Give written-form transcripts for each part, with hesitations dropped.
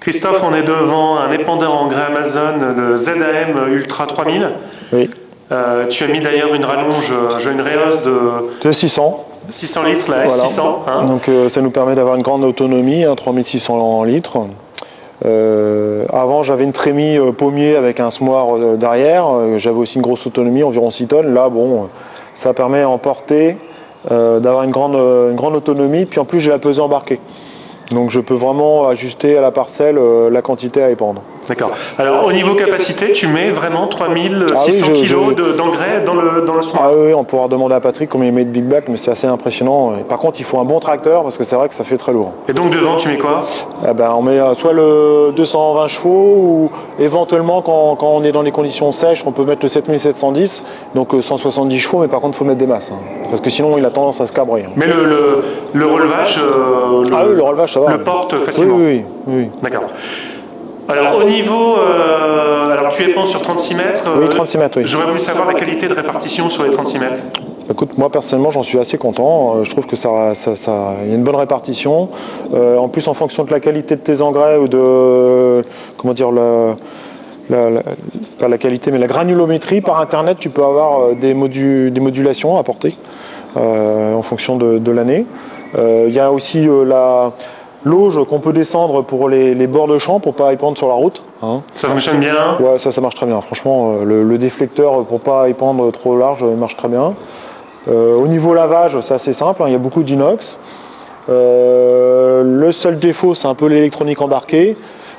Christophe, on est devant un épandeur engrais Amazon, le ZAM Ultra 3000. Oui. Tu as mis d'ailleurs une rallonge, une réhausse de 600. 600 litres, là, voilà. 600. Hein. Donc ça nous permet d'avoir une grande autonomie, 3600 litres. Avant, j'avais une trémie pommier avec un semoir derrière. J'avais aussi une grosse autonomie, environ 6 tonnes. Là, bon, ça permet à emporter, d'avoir une grande autonomie. Puis en plus, j'ai la pesée embarquée. Donc je peux vraiment ajuster à la parcelle la quantité à épandre. D'accord. Alors au niveau capacité, tu mets vraiment 3600 kg d'engrais dans le semoir. Ah oui, on pourra demander à Patrick combien il met de Big Back, mais c'est assez impressionnant. Et par contre, il faut un bon tracteur parce que c'est vrai que ça fait très lourd. Et donc devant, tu mets quoi? On met soit le 220 chevaux ou éventuellement quand on est dans les conditions sèches, on peut mettre le 7710, donc 170 chevaux, mais par contre, il faut mettre des masses. Hein, parce que sinon, il a tendance à se cabrer. Hein. Mais le relevage, oui, le relevage, ça va. Le porte facilement. Oui. D'accord. Alors au niveau, alors tu épands sur 36 mètres. Oui, 36 mètres, oui. J'aurais voulu savoir la qualité de répartition sur les 36 mètres. Écoute, moi personnellement j'en suis assez content. Je trouve que ça y a une bonne répartition. En plus, en fonction de la qualité de tes engrais ou de, comment dire, pas la qualité, mais la granulométrie, par internet, tu peux avoir des modulations apportées en fonction de l'année. Il y a aussi l'auge qu'on peut descendre pour les bords de champ pour pas épandre sur la route. Hein. Ça fonctionne bien? Ouais, ça marche très bien. Franchement, le déflecteur pour pas épandre trop large marche très bien. Au niveau lavage, c'est assez simple, hein, il y a beaucoup d'inox. Le seul défaut, c'est un peu l'électronique embarquée.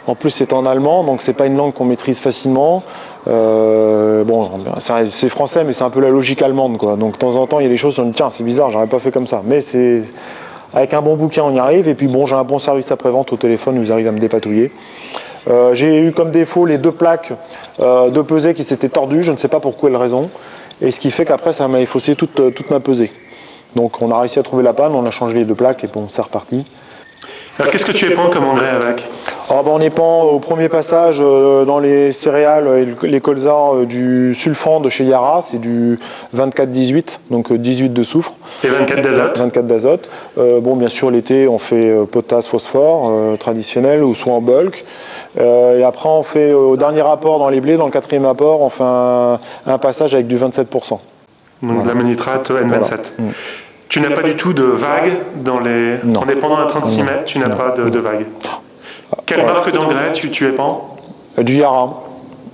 En plus, c'est en allemand, donc c'est pas une langue qu'on maîtrise facilement. Bon, c'est français, mais c'est un peu la logique allemande, quoi. Donc de temps en temps, il y a des choses où on dit tiens, c'est bizarre, j'aurais pas fait comme ça. Mais c'est avec un bon bouquin, on y arrive. Et puis bon, j'ai un bon service après-vente au téléphone où ils arrivent à me dépatouiller. J'ai eu comme défaut les deux plaques de pesée qui s'étaient tordues, je ne sais pas pour quelle raison. Et ce qui fait qu'après, ça m'a effacé toute ma pesée. Donc on a réussi à trouver la panne, on a changé les deux plaques et bon, c'est reparti. Alors qu'est-ce que tu épands comme engrais avec? On épand au premier passage dans les céréales et les colzas du sulfan de chez Yara, c'est du 24-18, donc 18 de soufre. Et 24 d'azote? 24 d'azote. Bon, bien sûr, l'été, on fait potasse, phosphore traditionnel ou soit en bulk. Et après, on fait au dernier apport dans les blés, dans le quatrième apport, on fait un passage avec du 27%. Donc voilà. De l'ammonitrate N27. Voilà. Tu n'as pas du tout de vagues en épandant à 36 mètres, tu n'as pas de vagues. Quelle marque d'engrais tu épands? Du Yara.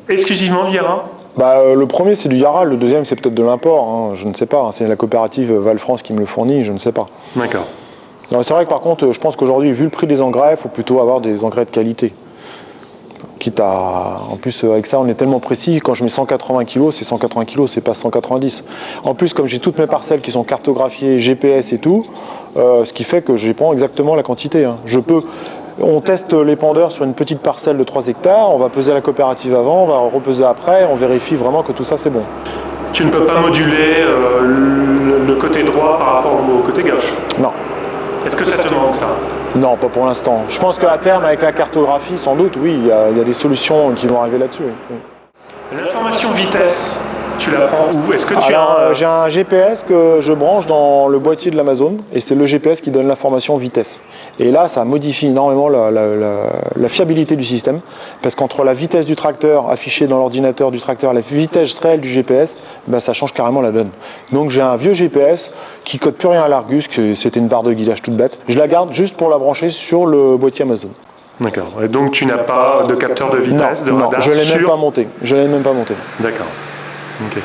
Exclusivement du Yara? Le premier c'est du Yara, le deuxième c'est peut-être de l'import, hein, je ne sais pas, hein, c'est la coopérative Val France qui me le fournit, je ne sais pas. D'accord. C'est vrai que par contre, je pense qu'aujourd'hui, vu le prix des engrais, il faut plutôt avoir des engrais de qualité. Quitte à... En plus, avec ça, on est tellement précis, quand je mets 180 kg, c'est 180 kg, c'est pas 190. En plus, comme j'ai toutes mes parcelles qui sont cartographiées, GPS et tout, ce qui fait que j'épand exactement la quantité. Hein. On teste l'épandeur sur une petite parcelle de 3 hectares, on va peser la coopérative avant, on va repeser après, on vérifie vraiment que tout ça c'est bon. Tu ne peux pas moduler le côté droit par rapport au côté gauche? Non. Est-ce que ça te manque ça? Non, pas pour l'instant. Je pense qu'à terme, avec la cartographie, sans doute, oui, il y a des solutions qui vont arriver là-dessus. Oui. L'information vitesse, tu la prends où? Est-ce que j'ai un GPS que je branche dans le boîtier de l'Amazon et c'est le GPS qui donne l'information vitesse. Et là, ça modifie énormément la fiabilité du système parce qu'entre la vitesse du tracteur affichée dans l'ordinateur du tracteur et la vitesse réelle du GPS, ça change carrément la donne. Donc j'ai un vieux GPS qui code plus rien à l'Argus, que c'était une barre de guidage toute bête. Je la garde juste pour la brancher sur le boîtier Amazon. D'accord. Et donc tu n'as pas de capteur de vitesse, de radar? Non, je ne l'ai même pas monté. D'accord. Ok.